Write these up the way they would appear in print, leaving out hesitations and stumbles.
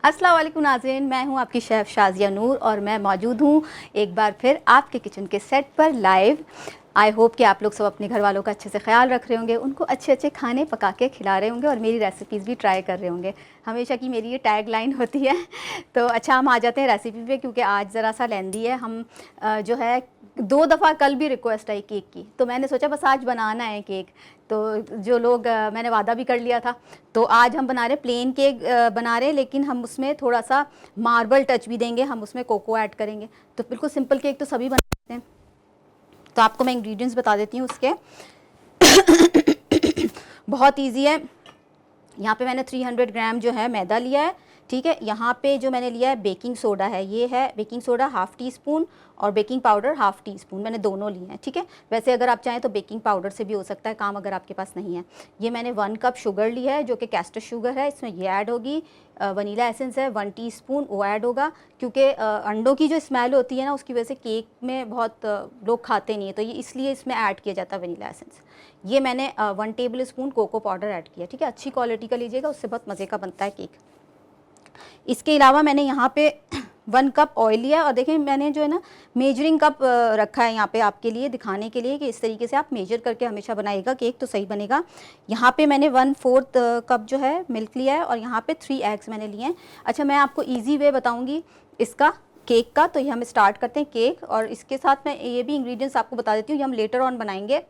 अस्सलाम वालेकुम नाज़रीन, मैं हूं आपकी शेफ़ शाज़िया नूर और मैं मौजूद हूं एक बार फिर आपके किचन के सेट पर लाइव। आई होप कि आप लोग सब अपने घर वालों का अच्छे से ख्याल रख रहे होंगे, उनको अच्छे अच्छे खाने पका के खिला रहे होंगे और मेरी रेसिपीज़ भी ट्राई कर रहे होंगे। हमेशा की मेरी ये टैग लाइन होती है। तो अच्छा, हम आ जाते हैं रेसिपी पे, क्योंकि आज ज़रा सा लेंदी है। हम जो है 2 दफ़ा कल भी रिक्वेस्ट आई केक की, तो मैंने सोचा बस आज बनाना है केक। तो जो लोग मैंने वादा भी कर लिया था, तो आज हम बना रहे प्लेन केक बना रहे, लेकिन हम उसमें थोड़ा सा मार्बल टच भी देंगे, हम उसमें कोको ऐड करेंगे। तो बिल्कुल सिंपल केक तो सभी बनाते हैं। तो आपको मैं इंग्रेडिएंट्स बता देती हूँ उसके। बहुत इजी है। यहाँ पे मैंने 300 ग्राम जो है मैदा लिया है, ठीक है। यहाँ पे जो मैंने लिया है बेकिंग सोडा है, ये है बेकिंग सोडा ½ टीस्पून और बेकिंग पाउडर ½ टीस्पून, मैंने दोनों लिए हैं, ठीक है। वैसे अगर आप चाहें तो बेकिंग पाउडर से भी हो सकता है काम, अगर आपके पास नहीं है। ये मैंने 1 कप शुगर लिया है जो कि कैस्टर शुगर है, इसमें ये ऐड होगी। वनीला एसेंस है 1 टीस्पून, वो ऐड होगा, क्योंकि अंडों की जो स्मेल होती है ना, उसकी वजह से केक में बहुत लोग खाते नहीं है, तो ये इसलिए इसमें ऐड किया जाता है वनीला एसेंस। ये मैंने 1 tablespoon cocoa powder add किया, ठीक है। अच्छी क्वालिटी का लीजिएगा, उससे बहुत मज़े का बनता है केक। इसके अलावा मैंने यहाँ पे 1 कप ऑयल लिया, और देखें मैंने जो है ना मेजरिंग कप रखा है यहाँ पे आपके लिए दिखाने के लिए कि इस तरीके से आप मेजर करके हमेशा बनाइएगा, केक तो सही बनेगा। यहाँ पे मैंने 1/4 कप जो है मिल्क लिया है, और यहाँ पे 3 एग्स मैंने लिए हैं। अच्छा, मैं आपको ईजी वे बताऊँगी इसका केक का। तो ये हम स्टार्ट करते हैं केक, और इसके साथ मैं ये भी इंग्रेडिएंट्स आपको बता देती हूँ, ये हम लेटर ऑन बनाएंगे।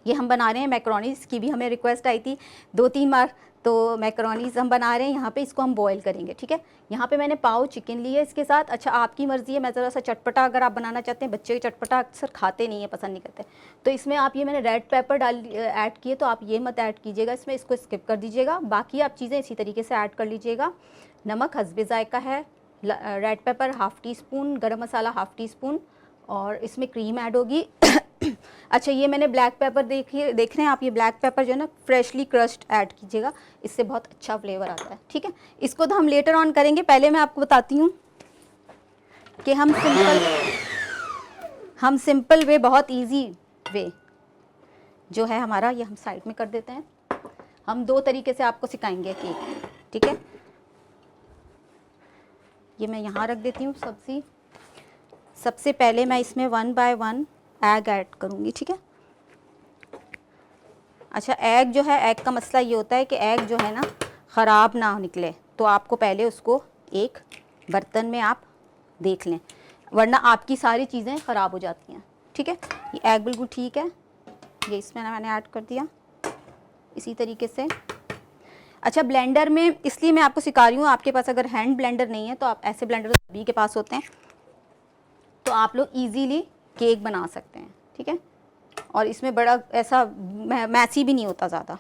ये हम बना रहे हैं मैकरोनीज़ की, भी हमें रिक्वेस्ट आई थी 2-3 बार, तो मैकरोनीज़ हम बना रहे हैं यहाँ पे। इसको हम बॉईल करेंगे, ठीक है। यहाँ पे मैंने पाव चिकन ली है इसके साथ। अच्छा, आपकी मर्ज़ी है, मैं ज़रा सा चटपटा अगर आप बनाना चाहते हैं, बच्चे चटपटा अक्सर खाते नहीं है, पसंद नहीं करते, तो इसमें आप ये मैंने रेड पेपर ऐड किए, तो आप ये मत ऐड कीजिएगा इसमें, इसको स्किप कर दीजिएगा। बाकी आप चीज़ें इसी तरीके से ऐड कर लीजिएगा। नमक हस्बे ज़ायका है, रेड पेपर ½ टीस्पून, गरम मसाला ½ टीस्पून, और इसमें क्रीम ऐड होगी। अच्छा, ये मैंने ब्लैक पेपर देख रहे हैं आप, ये ब्लैक पेपर जो है ना फ्रेशली क्रश्ड ऐड कीजिएगा, इससे बहुत अच्छा फ्लेवर आता है, ठीक है। इसको तो हम लेटर ऑन करेंगे, पहले मैं आपको बताती हूँ कि हम सिंपल वे, बहुत इजी वे जो है हमारा, ये हम साइड में कर देते हैं। हम 2 तरीके से आपको सिखाएंगे केक, ठीक है। ये मैं यहाँ रख देती हूँ सब्ज़ी। सबसे पहले मैं इसमें 1 बाय 1 एग ऐड करूँगी, ठीक है। अच्छा, एग जो है, एग का मसला ये होता है कि एग जो है ना ख़राब ना निकले, तो आपको पहले उसको एक बर्तन में आप देख लें, वरना आपकी सारी चीज़ें ख़राब हो जाती हैं, ठीक है। ये एग बिल्कुल ठीक है, ये इसमें मैंने ऐड कर दिया इसी तरीके से। अच्छा, ब्लेंडर में इसलिए मैं आपको सिखा रही हूँ, आपके पास अगर हैंड ब्लेंडर नहीं है तो आप ऐसे ब्लेंडर सभी के पास होते हैं, तो आप लोग ईज़िली केक बना सकते हैं, ठीक है। और इसमें बड़ा ऐसा मैसी भी नहीं होता ज़्यादा।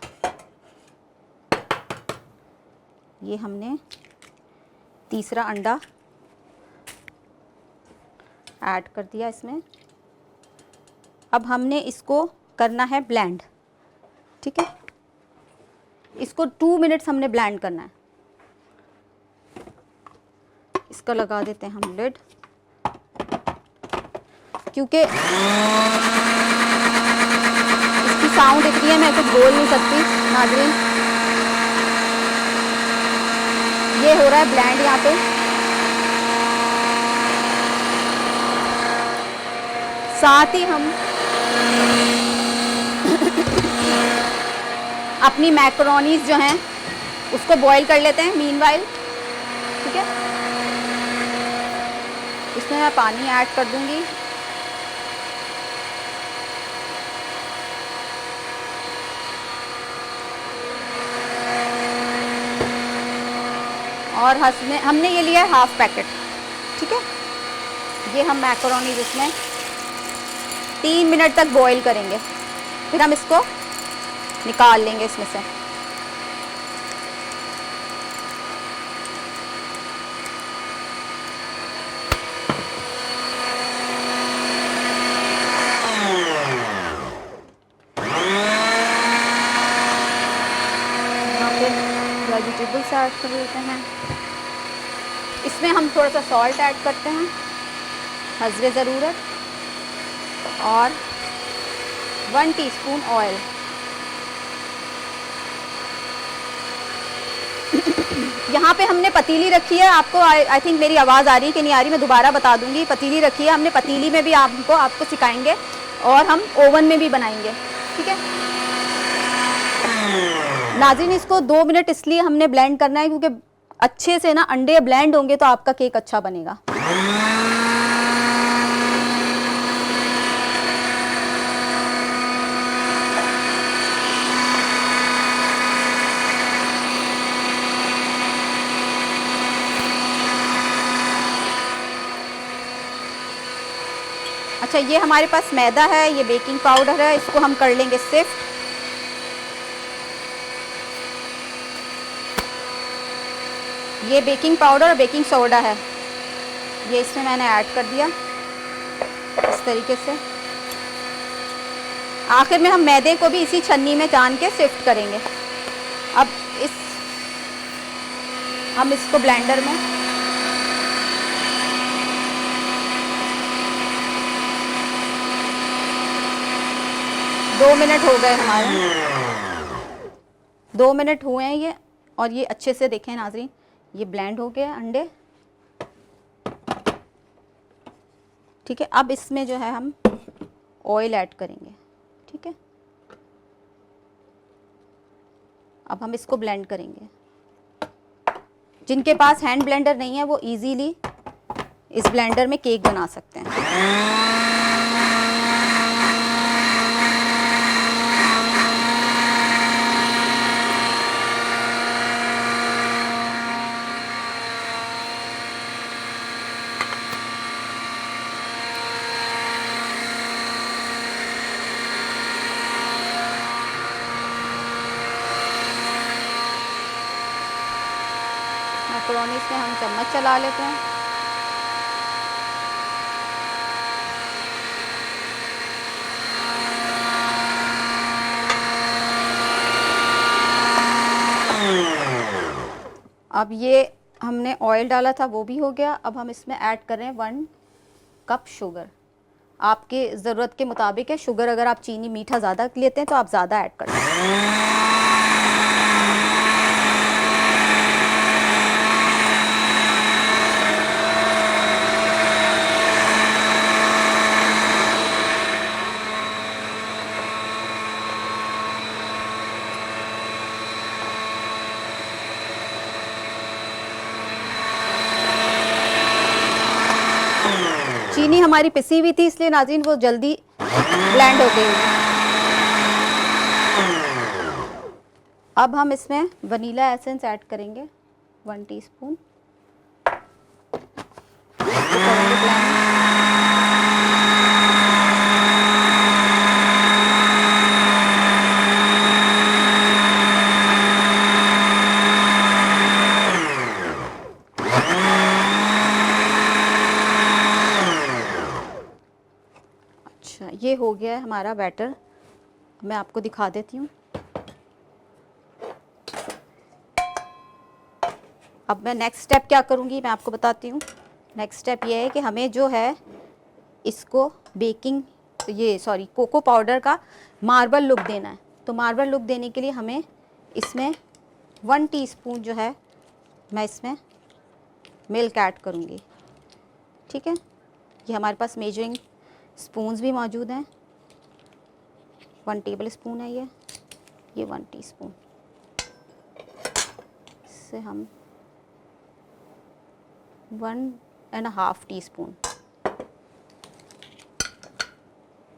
ये हमने तीसरा अंडा ऐड कर दिया इसमें। अब हमने इसको करना है ब्लेंड, ठीक है। इसको 2 मिनट्स हमने ब्लेंड करना है। इसका लगा देते हैं हम लिड, क्योंकि इसकी साउंड इतनी है मैं कुछ बोल नहीं सकती नाज़रीन। ये हो रहा है ब्लेंड यहाँ पे। साथ ही हम अपनी मैकरोनीज जो हैं उसको बॉईल कर लेते हैं मीनवाइल, ठीक है। इसमें मैं पानी ऐड कर दूंगी। और हमने ये लिया है ½ पैकेट, ठीक है। ये हम मैकरोनीज इसमें 3 मिनट तक बॉईल करेंगे, फिर हम इसको निकाल लेंगे इसमें से। यहाँ पे वेजिटेबल्स ऐड कर देते हैं। इसमें हम थोड़ा सा सॉल्ट ऐड करते हैं हस्बे ज़रूरत, और 1 टीस्पून ऑयल। यहाँ पे हमने पतीली रखी है, आपको आई थिंक मेरी आवाज़ आ रही है कि नहीं आ रही, मैं दोबारा बता दूंगी। पतीली रखी है हमने, पतीली में भी आपको सिखाएंगे और हम ओवन में भी बनाएंगे, ठीक है नाज़रीन। इसको 2 मिनट इसलिए हमने ब्लेंड करना है क्योंकि अच्छे से ना अंडे ब्लेंड होंगे तो आपका केक अच्छा बनेगा। अच्छा, ये हमारे पास मैदा है, ये बेकिंग पाउडर है, इसको हम कर लेंगे सिफ्ट। ये बेकिंग पाउडर और बेकिंग सोडा है, ये इसमें मैंने ऐड कर दिया इस तरीके से। आखिर में हम मैदे को भी इसी छन्नी में छान के सिफ्ट करेंगे। अब हम इसको ब्लेंडर में दो मिनट हो गए हमारे, 2 मिनट हुए हैं ये, और ये अच्छे से देखें नाज़रीन, ये ब्लेंड हो गया अंडे, ठीक है। अब इसमें जो है हम ऑयल ऐड करेंगे, ठीक है। अब हम इसको ब्लेंड करेंगे। जिनके पास हैंड ब्लेंडर नहीं है वो इजीली इस ब्लेंडर में केक बना सकते हैं। मैक्रोनी में हम चम्मच चला लेते हैं। अब ये हमने ऑयल डाला था वो भी हो गया। अब हम इसमें ऐड कर रहे हैं 1 कप शुगर। आपके ज़रूरत के मुताबिक है शुगर, अगर आप चीनी मीठा ज़्यादा लेते हैं तो आप ज़्यादा ऐड कर लें। चीनी हमारी पिसी हुई थी इसलिए नाज़रीन वो जल्दी ब्लेंड हो गई। अब हम इसमें वनीला एसेंस ऐड करेंगे 1 टीस्पून। ये हो गया है हमारा बैटर, मैं आपको दिखा देती हूँ। अब मैं नेक्स्ट स्टेप क्या करूँगी मैं आपको बताती हूँ। नेक्स्ट स्टेप ये है कि हमें जो है इसको कोको पाउडर का मार्बल लुक देना है। तो मार्बल लुक देने के लिए हमें इसमें 1 टीस्पून जो है मैं इसमें मिल्क ऐड करूँगी, ठीक है। ये हमारे पास मेजरिंग स्पून्स भी मौजूद हैं। 1 टेबल स्पून है ये 1 टीस्पून। इससे हम 1.5 टीस्पून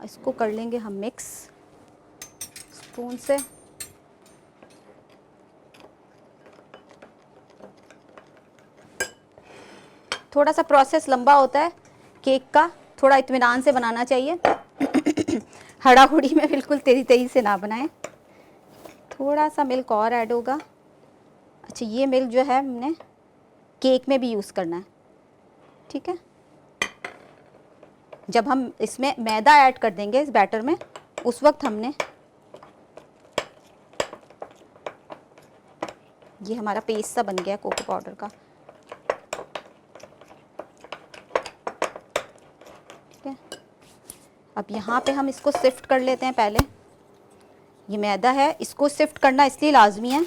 इसको कर लेंगे हम मिक्स स्पून से। थोड़ा सा प्रोसेस लंबा होता है केक का, थोड़ा इत्मीनान से बनाना चाहिए। हड़ाहुड़ी में बिल्कुल तेज़ी से ना बनाएं। थोड़ा सा मिल्क और ऐड होगा। अच्छा, ये मिल्क जो है हमने केक में भी यूज़ करना है, ठीक है। जब हम इसमें मैदा ऐड कर देंगे इस बैटर में, उस वक्त हमने ये हमारा पेस्ट सा बन गया कोको पाउडर का, ठीक है। अब यहाँ पे हम इसको सिफ्ट कर लेते हैं। पहले ये मैदा है, इसको सिफ्ट करना इसलिए लाजमी है,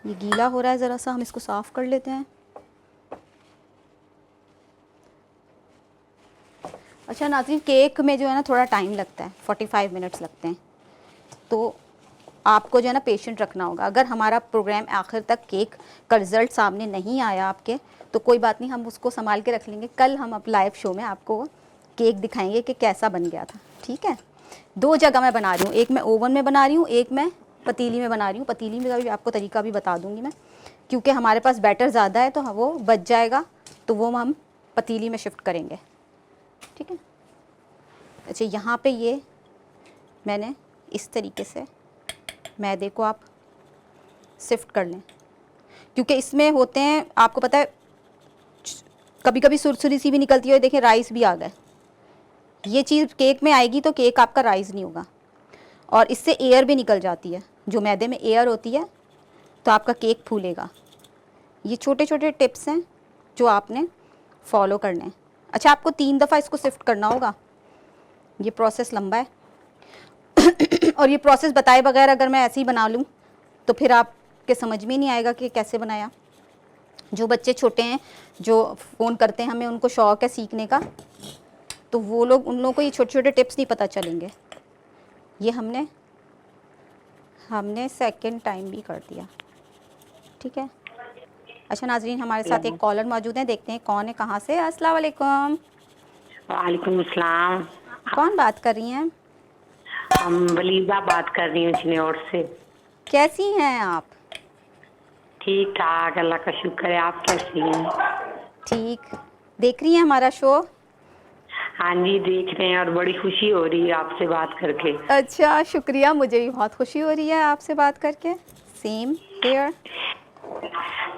ये गीला हो रहा है ज़रा सा, हम इसको साफ़ कर लेते हैं। अच्छा नाज़रीन, केक में जो है ना थोड़ा टाइम लगता है, 45 मिनट्स लगते हैं, तो आपको जो है ना पेशेंट रखना होगा। अगर हमारा प्रोग्राम आखिर तक केक का रिज़ल्ट सामने नहीं आया आपके, तो कोई बात नहीं, हम उसको संभाल के रख लेंगे। कल हम अब लाइव शो में आपको केक दिखाएंगे कि कैसा बन गया था, ठीक है। 2 जगह मैं बना रही हूँ, एक मैं ओवन में बना रही हूँ, एक मैं पतीली में बना रही हूँ। पतीली में का भी आपको तरीका भी बता दूँगी मैं, क्योंकि हमारे पास बैटर ज़्यादा है तो वो बच जाएगा, तो वो हम पतीली में शिफ्ट करेंगे, ठीक है। अच्छा, यहाँ पे ये मैंने इस तरीके से मैदे को आप सिफ्ट कर लें, क्योंकि इसमें होते हैं, आपको पता है कभी कभी सुरसुरी सी भी निकलती है। देखें राइस भी आ गए, ये चीज़ केक में आएगी तो केक आपका राइस नहीं होगा। और इससे एयर भी निकल जाती है, जो मैदे में एयर होती है, तो आपका केक फूलेगा। ये छोटे छोटे टिप्स हैं जो आपने फॉलो करने हैं। अच्छा, आपको 3 दफ़ा इसको सिफ्ट करना होगा, ये प्रोसेस लंबा है। और ये प्रोसेस बताए बगैर अगर मैं ऐसे ही बना लूँ तो फिर आपके समझ में नहीं आएगा कि कैसे बनाया। जो बच्चे छोटे हैं, जो फ़ोन करते हैं हमें, उनको शौक़ है सीखने का, तो वो लोग, उन लोगों को ये छोटे छोटे टिप्स नहीं पता चलेंगे। ये हमने सेकंड टाइम भी कर दिया, ठीक है। अच्छा नाजरीन, हमारे साथ एक कॉलर मौजूद है, देखते हैं कौन है, कहाँ से। अस्सलाम वालेकुम। वालेकुम अस्सलाम। कौन बात कर रही हैं? हम वलीदा बात कर रही हूँ चिन्नौर से। कैसी हैं आप? ठीक ठाक, अल्लाह का शुक्र है। आप कैसी हैं? ठीक। देख रही हैं हमारा शो? हाँ जी, देख रहे हैं और बड़ी खुशी हो रही है आपसे बात करके। अच्छा, शुक्रिया, मुझे भी बहुत खुशी हो रही है आपसे बात करके। Same here.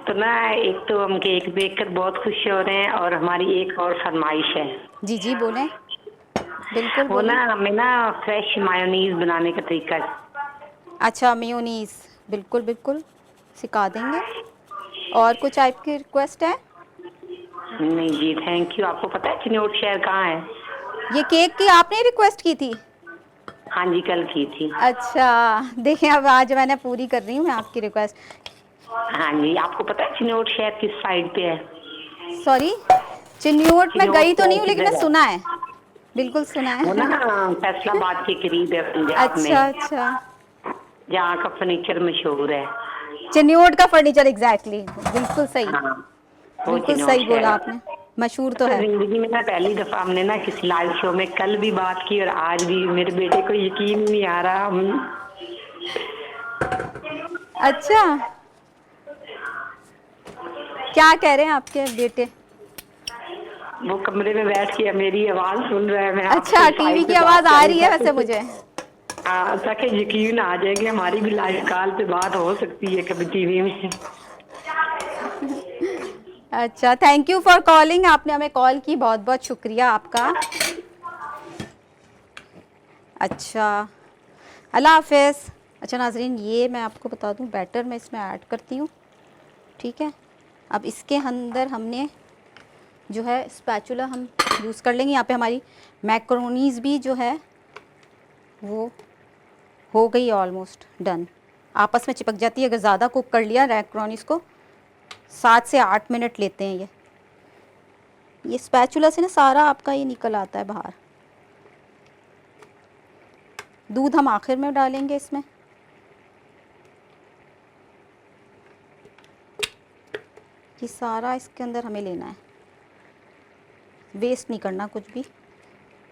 तो ना, एक तो हम केक देखकर बहुत खुश हो रहे हैं और हमारी एक और फरमाइश है। जी जी बोलें, बिल्कुल वो बोलें। ना, हमें ना फ्रेश मायोनीज बनाने का तरीका है। अच्छा, मेयोनीज़, बिल्कुल बिल्कुल सिखा देंगे। और कुछ आपकी रिक्वेस्ट है? नहीं जी, थैंक यू। आपको पता है चिन्नौर शहर कहाँ है? ये केक की आपने रिक्वेस्ट की थी? हाँ जी, कल की थी। अच्छा, देखें अब आज मैंने पूरी कर रही हूँ मैं आपकी रिक्वेस्ट। हाँ जी, आपको पता है चिन्नौर शहर किस साइड पे है? सॉरी, चिन्नौर में चिन्नौर गई तो नहीं शहर हूँ, लेकिन मैं किधर है? सुना है, बिल्कुल सुना वो ना है। फैसलाबाद के करीब है, पंजाब अच्छा में, अच्छा, जहाँ का फर्नीचर मशहूर है। चिन्नौर का फर्नीचर, एग्जैक्टली, बिल्कुल सही, हाँ, वो बिल्कुल चिन्नौर सही शहर बोला है। आपने, मशहूर तो तो है। जिंदगी में ना पहली दफा हमने ना किसी लाइव शो में कल भी बात की और आज भी। मेरे बेटे को यकीन नहीं आ रहा। हम अच्छा, क्या कह रहे हैं आपके बेटे? वो कमरे में बैठ के मेरी आवाज सुन रहा है। मैं आपसे अच्छा, टीवी साइड की पे आवाज़ बात आ कर रही रही है वैसे मुझे। ताकि यकीन आ जाए कि हमारी भी लाइव कॉल पे बात हो सकती है कभी टीवी में। अच्छा, थैंक यू फॉर कॉलिंग, आपने हमें कॉल की, बहुत बहुत शुक्रिया आपका। अच्छा, अल्लाह हाफिज़। अच्छा नाजरीन, ये मैं आपको बता दूं, बैटर मैं इसमें ऐड करती हूँ, ठीक है। अब इसके अंदर हमने जो है स्पैचुला हम यूज़ कर लेंगे। यहाँ पे हमारी मैक्रोनीज़ भी जो है वो हो गई, ऑलमोस्ट डन। आपस में चिपक जाती है अगर ज़्यादा कुक कर लिया मैक्रोनीज़ को। 7 से 8 मिनट लेते हैं ये स्पैचुला से ना सारा आपका ये निकल आता है बाहर। दूध हम आखिर में डालेंगे इसमें। ये सारा इसके अंदर हमें लेना है, वेस्ट नहीं करना कुछ भी।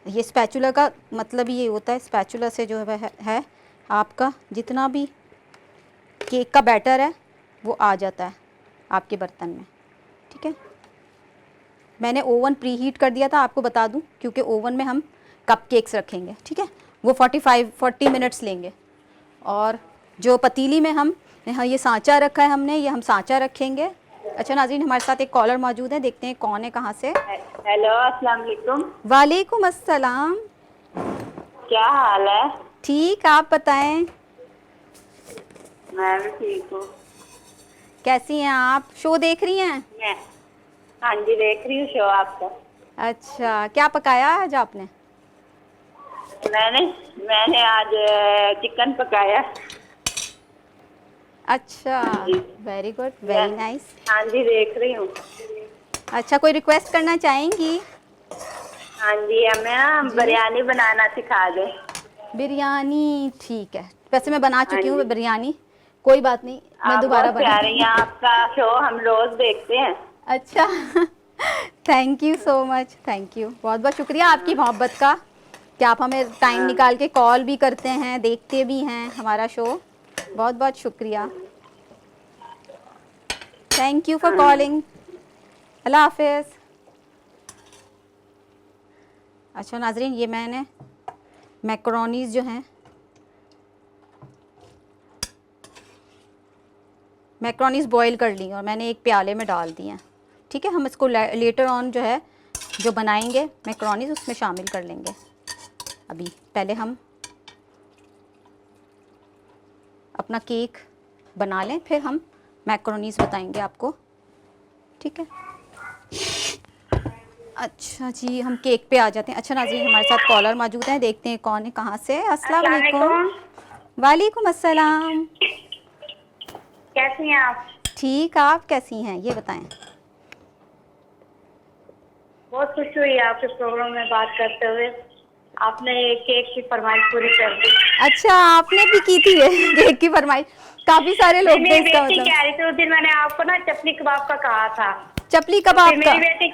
ये स्पैचुला का मतलब ये होता है, स्पैचुला से जो है आपका जितना भी केक का बैटर है वो आ जाता है आपके बर्तन में, ठीक है। मैंने ओवन प्री हीट कर दिया था, आपको बता दूं, क्योंकि ओवन में हम कप केक्स रखेंगे, ठीक है। वो 40 मिनट्स लेंगे। और जो पतीली में हम यहाँ ये सांचा रखा है हमने, ये हम सांचा रखेंगे। अच्छा नाज़रीन, हमारे साथ एक कॉलर मौजूद है, देखते हैं कौन है, कहाँ से। हेलो, अस्सलाम वालेकुम। वालेकुम अस्सलाम। क्या हाल है? ठीक, आप बताएं मैं भी ठीक हूँ। कैसी हैं आप? शो देख रही हैं? मैं हाँ जी, देख रही हूँ शो आपका। अच्छा, क्या पकाया आज आपने? मैंने मैंने आज चिकन पकाया। अच्छा, जी। Very good, very nice. हाँ जी, देख रही हूँ। अच्छा, कोई रिक्वेस्ट करना चाहेंगी? हाँ जी, हमें ना जी। बिरयानी बनाना सिखा दे। बिरयानी, ठीक है। वैसे मैं बना हाँ चुकी हूँ जी। बिरयानी, कोई बात नहीं, मैं आप दोबारा बहुत बना प्यारे हैं, दूँगी। आपका शो हम रोज देखते हैं। अच्छा, thank you so much, thank you, बहुत बहुत शुक्रिया आपकी मोहब्बत का कि आप हमें टाइम हाँ। निकाल के कॉल भी करते हैं, देखते भी हैं हमारा शो। बहुत बहुत शुक्रिया, थैंक यू फॉर हाँ। कॉलिंग। अल्लाह हाफिज़। अच्छा नाजरीन, ये मैंने मैक्रोनीज़ जो हैं, मैक्रोनीज़ बॉईल कर ली और मैंने एक प्याले में डाल दी हैं। ठीक है, हम इसको लेटर ऑन जो है जो बनाएंगे मैक्रोनीज़ उसमें शामिल कर लेंगे। अभी पहले हम अपना केक बना लें, फिर हम मैक्रोनीज़ बताएंगे आपको। ठीक है, अच्छा जी, हम केक पे आ जाते हैं। अच्छा नाज़रीन, हमारे साथ कॉलर मौजूद हैं, देखते हैं कौन है, कहाँ से। अस्सलाम अस्सलाम वालेकुम। वालेकुम। वालेकुम अस्सलाम। कैसी हैं आप? ठीक, आप कैसी हैं ये बताएं। बहुत खुश हुई आपके प्रोग्राम में बात करते हुए। आपने ये केक की फरमाइश पूरी कर दी। अच्छा, आपने भी की थी ये केक की फरमाइश? काफ़ी सारे नहीं, लोग थे मेरी इसका बेटी मतलब। कह रही थी उस दिन, मैंने आपको ना चपली कबाब का कहा था। चपली तो फिर कबाब का? मेरी बेटी,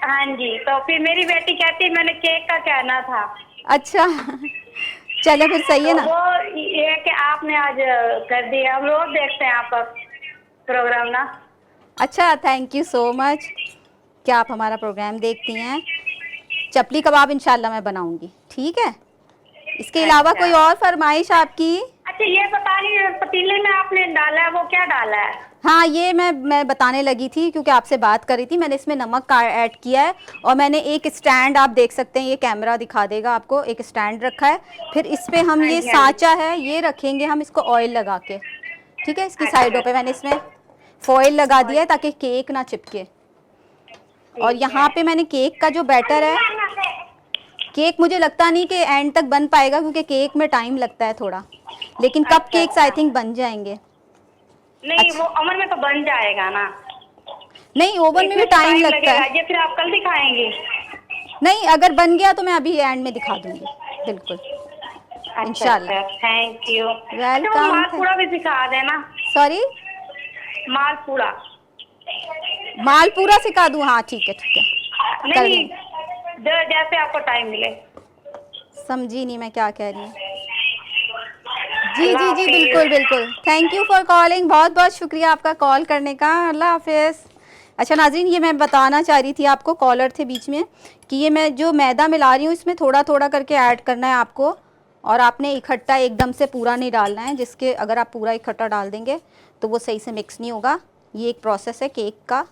हाँ जी, तो फिर मेरी बेटी कहती मैंने केक का कहना था। अच्छा, चलो फिर सही है तो ना। वो ये कि आपने आज कर दिया। हम रोज देखते हैं आपका प्रोग्राम ना। अच्छा, थैंक यू सो मच कि आप हमारा प्रोग्राम देखती हैं। चपली कबाब इंशाल्लाह मैं बनाऊंगी, ठीक है। इसके अलावा अच्छा कोई और फरमाइश आपकी? अच्छा, ये बता रही पतीले में आपने डाला है, वो क्या डाला है? हाँ, ये मैं बताने लगी थी क्योंकि आपसे बात करी थी। मैंने इसमें नमक का ऐड किया है और मैंने एक स्टैंड, आप देख सकते हैं, ये कैमरा दिखा देगा आपको, एक स्टैंड रखा है। फिर इस पे हम हाँ ये जी, हाँ जी। सांचा है ये रखेंगे हम इसको ऑयल लगा के। ठीक है, इसकी अच्छा साइडों पे मैंने इसमें फॉयल लगा और दिया है ताकि केक ना चिपके। और ठीक है। यहाँ पे मैंने केक का जो बैटर है, केक मुझे लगता नहीं कि एंड तक बन पाएगा क्योंकि केक में टाइम लगता है थोड़ा, लेकिन कप अच्छा केक्स आई अच्छा, थिंक बन जाएंगे। नहीं वो अच्छा, अमन में तो बन जाएगा ना। नहीं ओवन में भी इसमें तो टाइम टाइम लगता लगेगा, है। ये फिर आप कल दिखाएंगे? नहीं, अगर बन गया तो मैं अभी एंड में दिखा दूंगी, बिल्कुल, अच्छा इंशाल्लाह। अच्छा, थैंक यू। अच्छा, वो वेलकम। मालपूड़ा भी सिखा देना। सॉरी, मालपूड़ा। मालपूरा सिखा दूँ? हाँ ठीक है, ठीक है, नहीं कर नहीं, देंगे। जैसे आपको टाइम मिले। समझी नहीं मैं क्या कह रही हूँ। जी अल्लाह जी जी, बिल्कुल हाफिज। बिल्कुल, थैंक यू फॉर कॉलिंग, बहुत बहुत शुक्रिया आपका कॉल करने का। अल्लाह हाफिज़। अच्छा नाज़रीन, ये मैं बताना चाह रही थी आपको, कॉलर थे बीच में, कि ये मैं जो मैदा मिला रही हूँ इसमें थोड़ा थोड़ा करके ऐड करना है आपको, और आपने इकट्ठा एकदम से पूरा नहीं डालना है, जिसके अगर आप पूरा इकट्ठा डाल देंगे तो वो सही से मिक्स नहीं होगा। ये एक प्रोसेस है केक का,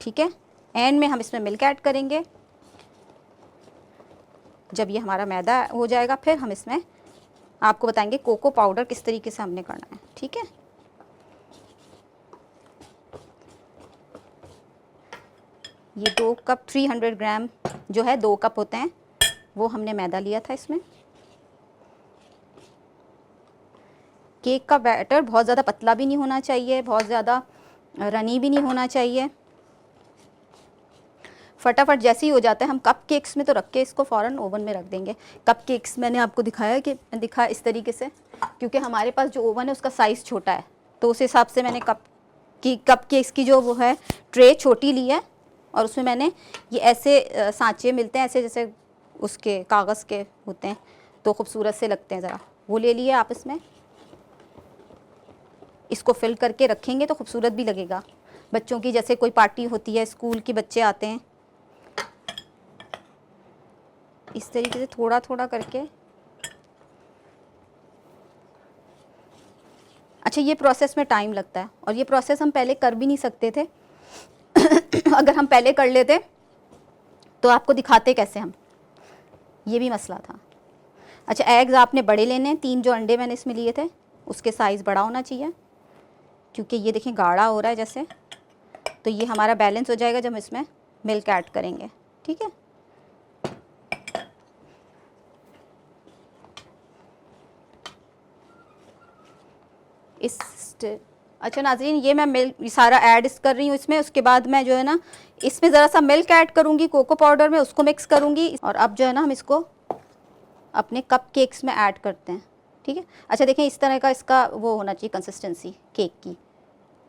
ठीक है। एंड में हम इसमें मिल्क ऐड करेंगे। जब ये हमारा मैदा हो जाएगा फिर हम इसमें आपको बताएंगे कोको पाउडर किस तरीके से हमने करना है, ठीक है। ये 2 कप 300 ग्राम जो है, 2 कप होते हैं, वो हमने मैदा लिया था इसमें। केक का बैटर बहुत ज़्यादा पतला भी नहीं होना चाहिए, बहुत ज़्यादा रनी भी नहीं होना चाहिए। फटाफट जैसे ही हो जाता है हम कप केक्स में तो रख के इसको फ़ौरन ओवन में रख देंगे। कप केक्स मैंने आपको दिखाया कि दिखा इस तरीके से, क्योंकि हमारे पास जो ओवन है उसका साइज़ छोटा है, तो उस हिसाब से मैंने कप केक्स की जो वो है ट्रे छोटी ली है, और उसमें मैंने ये ऐसे सांचे मिलते हैं ऐसे जैसे उसके कागज़ के होते हैं, तो खूबसूरत से लगते हैं ज़रा, वो ले लिए आप। इसमें इसको फिल करके रखेंगे तो खूबसूरत भी लगेगा। बच्चों की जैसे कोई पार्टी होती है, स्कूल के बच्चे आते हैं, इस तरीके से थोड़ा थोड़ा करके। अच्छा, ये प्रोसेस में टाइम लगता है और ये प्रोसेस हम पहले कर भी नहीं सकते थे अगर हम पहले कर लेते तो आपको दिखाते कैसे हम, ये भी मसला था। अच्छा, एग्स आपने बड़े लेने हैं, 3 जो अंडे मैंने इसमें लिए थे उसके साइज़ बड़ा होना चाहिए, क्योंकि ये देखें गाढ़ा हो रहा है जैसे, तो ये हमारा बैलेंस हो जाएगा जब हम इसमें मिल्क ऐड करेंगे, ठीक है। इस टेस्टेड। अच्छा नाज़रीन, ये मैं मिल्क सारा ऐड कर रही हूँ इसमें। उसके बाद मैं जो है ना इसमें ज़रा सा मिल्क ऐड करूँगी कोको पाउडर में, उसको मिक्स करूँगी। और अब जो है ना हम इसको अपने कप केक्स में ऐड करते हैं, ठीक है। अच्छा देखें, इस तरह का इसका वो होना चाहिए कंसिस्टेंसी केक की।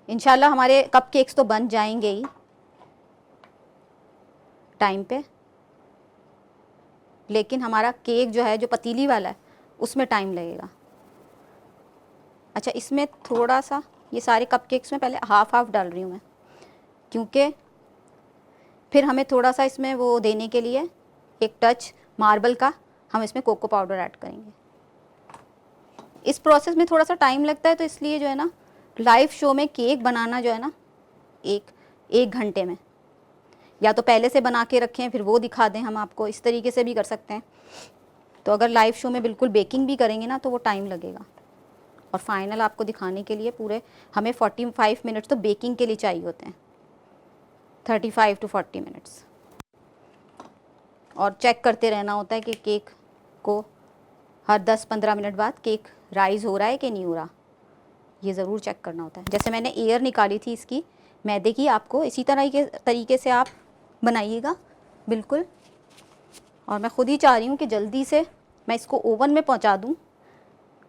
इंशाल्लाह हमारे कप केक्स तो बन जाएंगे ही टाइम पे, लेकिन हमारा केक जो है जो पतीली वाला है उसमें टाइम लगेगा। अच्छा, इसमें थोड़ा सा ये सारे कप केक्स में पहले हाफ़ हाफ़ डाल रही हूँ मैं, क्योंकि फिर हमें थोड़ा सा इसमें वो देने के लिए एक टच मार्बल का हम इसमें कोको पाउडर ऐड करेंगे। इस प्रोसेस में थोड़ा सा टाइम लगता है, तो इसलिए जो है ना लाइव शो में केक बनाना जो है ना एक घंटे में, या तो पहले से बना के रखें फिर वो दिखा दें हम आपको, इस तरीके से भी कर सकते हैं। तो अगर लाइव शो में बिल्कुल बेकिंग भी करेंगे ना तो वो टाइम लगेगा। और फाइनल आपको दिखाने के लिए पूरे हमें 45 मिनट्स तो बेकिंग के लिए चाहिए होते हैं, 35 to 40 मिनट्स। और चेक करते रहना होता है कि केक को हर 10-15 मिनट बाद केक राइज़ हो रहा है कि नहीं हो रहा, ये ज़रूर चेक करना होता है। जैसे मैंने एयर निकाली थी इसकी मैदे की, आपको इसी तरह के तरीके से आप बनाइएगा बिल्कुल। और मैं ख़ुद ही चाह रही हूँ कि जल्दी से मैं इसको ओवन में पहुँचा दूँ,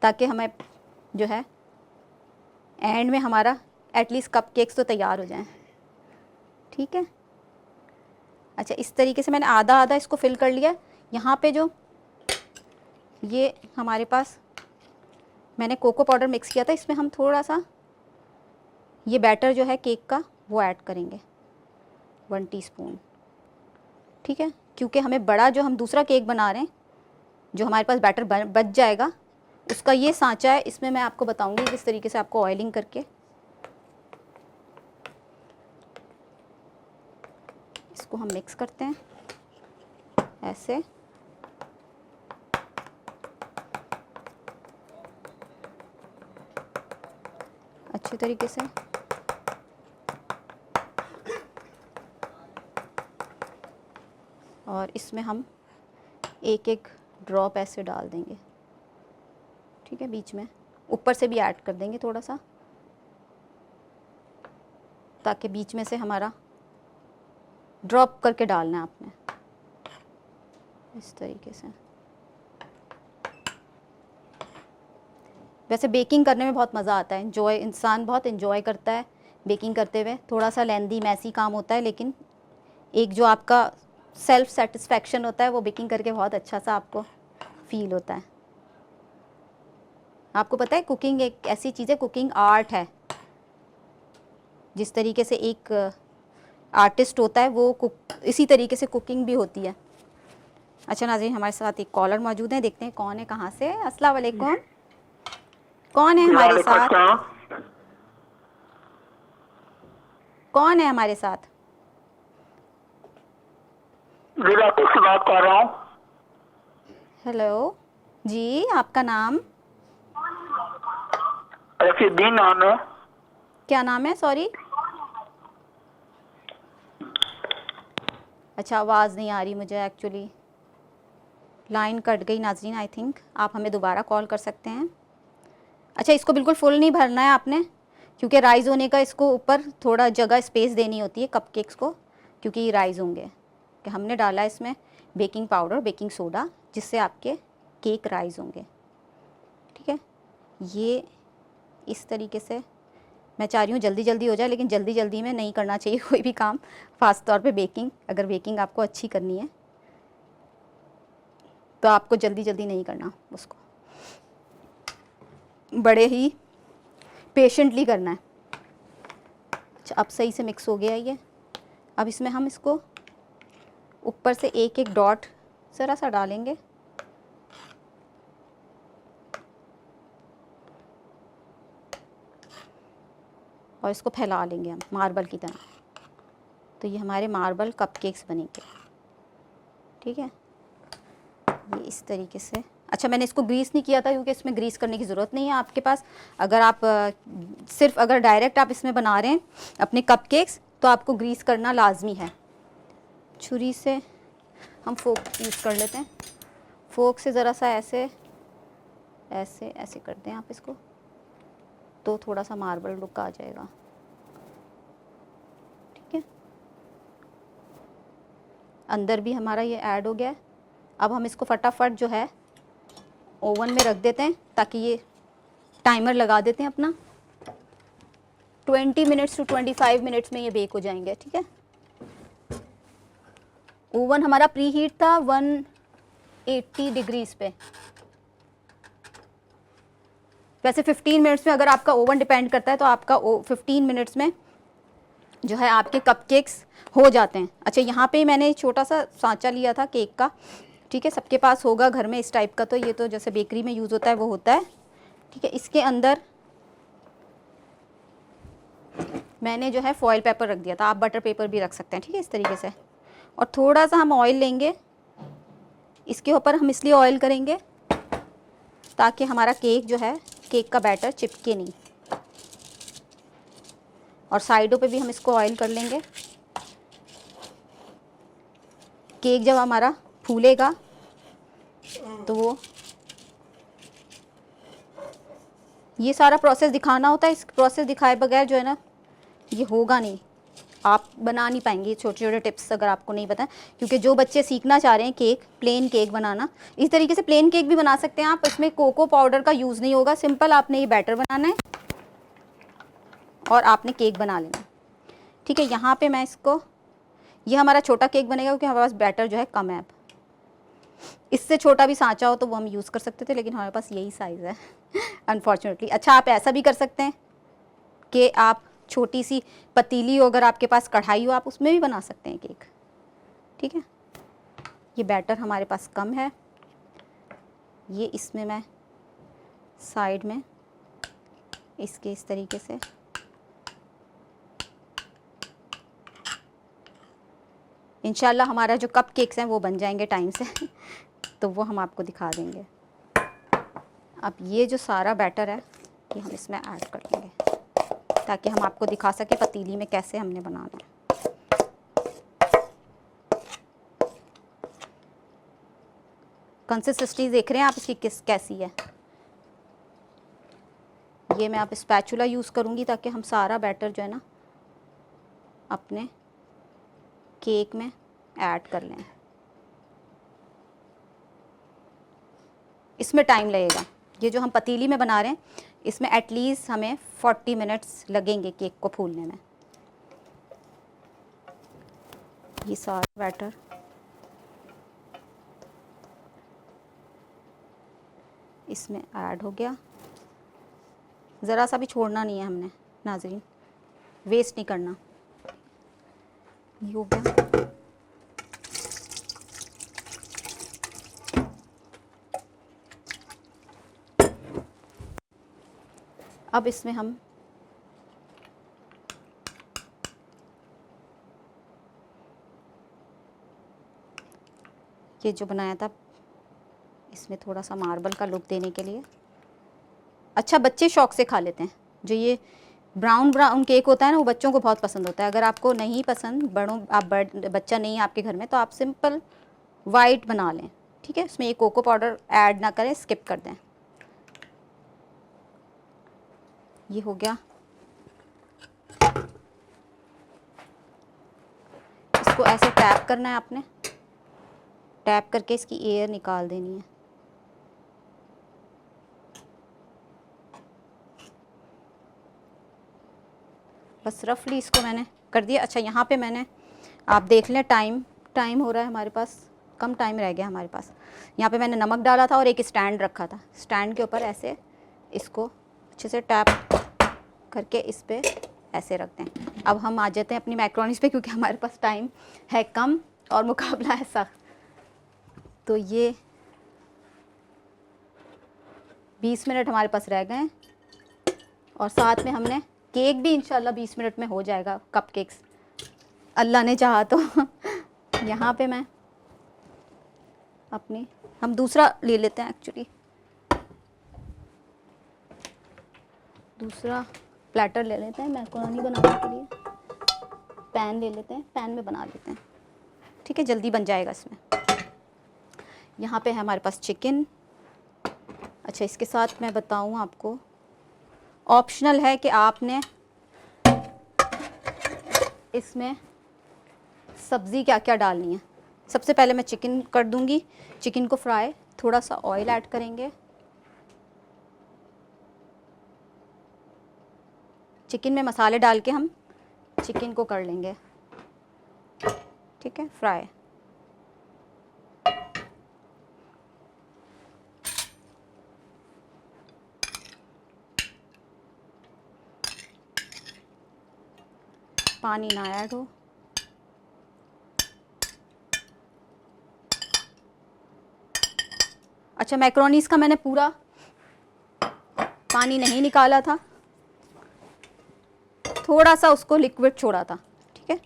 ताकि हमें जो है एंड में हमारा एटलीस्ट कप केक्स तो तैयार हो जाएं, ठीक है। अच्छा, इस तरीके से मैंने आधा आधा इसको फिल कर लिया। यहाँ पे जो ये हमारे पास मैंने कोको पाउडर मिक्स किया था, इसमें हम थोड़ा सा ये बैटर जो है केक का वो ऐड करेंगे 1 टीस्पून, ठीक है। क्योंकि हमें बड़ा जो हम दूसरा केक बना रहे हैं, जो हमारे पास बैटर बच जाएगा, उसका ये सांचा है। इसमें मैं आपको बताऊंगी किस तरीके से आपको ऑयलिंग करके इसको हम मिक्स करते हैं ऐसे। अच्छे तरीके से और इसमें हम एक एक ड्रॉप ऐसे डाल देंगे, ठीक है। बीच में ऊपर से भी ऐड कर देंगे थोड़ा सा, ताकि बीच में से हमारा ड्रॉप करके डालना है आपने इस तरीके से। वैसे बेकिंग करने में बहुत मज़ा आता है, एंजॉय, इंसान बहुत एंजॉय करता है बेकिंग करते हुए। थोड़ा सा लेंदी मैसी काम होता है, लेकिन एक जो आपका सेल्फ सेटिस्फैक्शन होता है वो बेकिंग करके बहुत अच्छा सा आपको फील होता है। आपको पता है कुकिंग एक ऐसी चीज़ है, कुकिंग आर्ट है। जिस तरीके से एक आर्टिस्ट होता है वो इसी तरीके से कुकिंग भी होती है। अच्छा नाज़रीन, हमारे साथ एक कॉलर मौजूद है, देखते हैं कौन है, कहाँ से। अस्सलाम वालेकुम, कौन है हमारे साथ? कौन है हमारे साथ? से बात कर रहा हूँ। हेलो जी, आपका नाम? रफीउद्दीन नाम है। क्या नाम है? सॉरी, अच्छा आवाज़ नहीं आ रही मुझे, एक्चुअली लाइन कट गई नाज़रीन। आई थिंक आप हमें दोबारा कॉल कर सकते हैं। अच्छा, इसको बिल्कुल फुल नहीं भरना है आपने, क्योंकि राइज़ होने का इसको ऊपर थोड़ा जगह स्पेस देनी होती है कपकेक्स को, क्योंकि ये राइज़ होंगे। कि हमने डाला है इसमें बेकिंग पाउडर, बेकिंग सोडा, जिससे आपके केक राइज़ होंगे, ठीक है। ये इस तरीके से मैं चाह रही हूँ जल्दी जल्दी हो जाए, लेकिन जल्दी जल्दी में नहीं करना चाहिए कोई भी काम, ख़ास तौर पे बेकिंग। अगर बेकिंग आपको अच्छी करनी है तो आपको जल्दी जल्दी नहीं करना, उसको बड़े ही पेशेंटली करना है। अच्छा, अब सही से मिक्स हो गया ये। अब इसमें हम इसको ऊपर से एक एक डॉट ज़रा सा डालेंगे, और इसको फैला लेंगे हम मार्बल की तरह। तो ये हमारे मार्बल कपकेक्स बनेंगे, ठीक है। ये इस तरीके से। अच्छा, मैंने इसको ग्रीस नहीं किया था, क्योंकि इसमें ग्रीस करने की ज़रूरत नहीं है आपके पास। अगर आप सिर्फ अगर डायरेक्ट आप इसमें बना रहे हैं अपने कपकेक्स, तो आपको ग्रीस करना लाजमी है। छुरी से हम फोक यूज़ कर लेते हैं। फोक से ज़रा सा ऐसे ऐसे ऐसे करते हैं आप इसको, तो थोड़ा सा मार्बल लुक आ जाएगा। ठीक है, अंदर भी हमारा ये ऐड हो गया है। अब हम इसको फटाफट जो है ओवन में रख देते हैं, ताकि ये टाइमर लगा देते हैं अपना। 20 मिनट्स टू 25 मिनट्स में ये बेक हो जाएंगे। ठीक है, ओवन हमारा प्री हीट था 180 डिग्रीज पे। वैसे 15 मिनट्स में, अगर आपका ओवन डिपेंड करता है तो आपका 15 मिनट्स में जो है आपके कपकेक्स हो जाते हैं। अच्छा, यहाँ पे मैंने छोटा सा सांचा लिया था केक का। ठीक है, सबके पास होगा घर में इस टाइप का, तो ये तो जैसे बेकरी में यूज़ होता है वो होता है। ठीक है, इसके अंदर मैंने जो है फॉइल पेपर रख दिया था, आप बटर पेपर भी रख सकते हैं। ठीक है, इस तरीके से। और थोड़ा सा हम ऑयल लेंगे, इसके ऊपर हम इसलिए ऑयल करेंगे ताकि हमारा केक जो है, केक का बैटर चिपके नहीं। और साइडों पे भी हम इसको ऑयल कर लेंगे। केक जब हमारा फूलेगा तो वो, ये सारा प्रोसेस दिखाना होता है। इस प्रोसेस दिखाए बगैर जो है ना, ये होगा नहीं, आप बना नहीं पाएंगे। छोटे छोटे टिप्स अगर आपको नहीं पता है, क्योंकि जो बच्चे सीखना चाह रहे हैं केक, प्लेन केक बनाना, इस तरीके से प्लेन केक भी बना सकते हैं आप। इसमें कोको पाउडर का यूज़ नहीं होगा। सिंपल आपने ये बैटर बनाना है और आपने केक बना लेना। ठीक है, यहाँ पे मैं इसको, ये हमारा छोटा केक बनेगा क्योंकि हमारे पास बैटर जो है कम है। अब इससे छोटा भी सांचा हो तो वो हम यूज़ कर सकते थे, लेकिन हमारे पास यही साइज़ है अनफॉर्चुनेटली। अच्छा, आप ऐसा भी कर सकते हैं कि आप छोटी सी पतीली हो, अगर आपके पास कढ़ाई हो, आप उसमें भी बना सकते हैं केक। ठीक है, ये बैटर हमारे पास कम है, ये इसमें मैं साइड में इसके इस तरीके से इंशाल्लाह हमारा जो कप केक्स हैं वो बन जाएंगे टाइम से तो वो हम आपको दिखा देंगे। अब ये जो सारा बैटर है ये हम इसमें ऐड कर देंगे, ताकि हम आपको दिखा सकें पतीली में कैसे हमने बनाना है। कंसिस्टेंसी देख रहे हैं आप इसकी कैसी है। ये मैं आप स्पैचुला यूज़ करूँगी ताकि हम सारा बैटर जो है ना अपने केक में ऐड कर लें। इसमें टाइम लगेगा, ये जो हम पतीली में बना रहे हैं इसमें एटलीस्ट हमें 40 मिनट्स लगेंगे केक को फूलने में। ये सारा बैटर इसमें ऐड हो गया। ज़रा सा भी छोड़ना नहीं है हमने नाज़रीन, वेस्ट नहीं करना। ये हो गया। अब इसमें हम ये जो बनाया था इसमें थोड़ा सा मार्बल का लुक देने के लिए। अच्छा, बच्चे शौक से खा लेते हैं। जो ये ब्राउन केक होता है ना, वो बच्चों को बहुत पसंद होता है। अगर आपको नहीं पसंद, बच्चा नहीं है आपके घर में, तो आप सिंपल वाइट बना लें। ठीक है, इसमें ये कोको पाउडर ऐड ना करें, स्किप कर दें। ये हो गया। इसको ऐसे टैप करना है आपने, टैप करके इसकी एयर निकाल देनी है। बस रफली इसको मैंने कर दिया। अच्छा, यहाँ पे मैंने, आप देख लें, टाइम हो रहा है हमारे पास, कम टाइम रह गया हमारे पास। यहाँ पे मैंने नमक डाला था और एक स्टैंड रखा था। स्टैंड के ऊपर ऐसे इसको अच्छे से टैप करके इस पे ऐसे रखते हैं। अब हम आ जाते हैं अपनी मैक्रोनीस पे, क्योंकि हमारे पास टाइम है कम और मुकाबला है सख्त। तो ये 20 मिनट हमारे पास रह गए हैं और साथ में हमने केक भी इंशाल्लाह 20 मिनट में हो जाएगा, कपकेक्स, अल्लाह ने चाहा तो। यहाँ पे मैं अपनी, हम दूसरा ले लेते हैं, एक्चुअली दूसरा प्लेटर ले लेते हैं मैक्रोनी बनाने के लिए। पैन ले लेते हैं, पैन में बना लेते हैं। ठीक है, जल्दी बन जाएगा इसमें। यहाँ पे है हमारे पास चिकन। अच्छा, इसके साथ मैं बताऊँ आपको, ऑप्शनल है कि आपने इसमें सब्ज़ी क्या क्या डालनी है। सबसे पहले मैं चिकन कर दूंगी, चिकन को फ्राई, थोड़ा सा ऑयल ऐड करेंगे। चिकन में मसाले डाल के हम चिकन को कर लेंगे, ठीक है, फ्राई। पानी ना ऐड हो। अच्छा, मैक्रोनीस का मैंने पूरा पानी नहीं निकाला था, थोड़ा सा उसको लिक्विड छोड़ा था, ठीक है।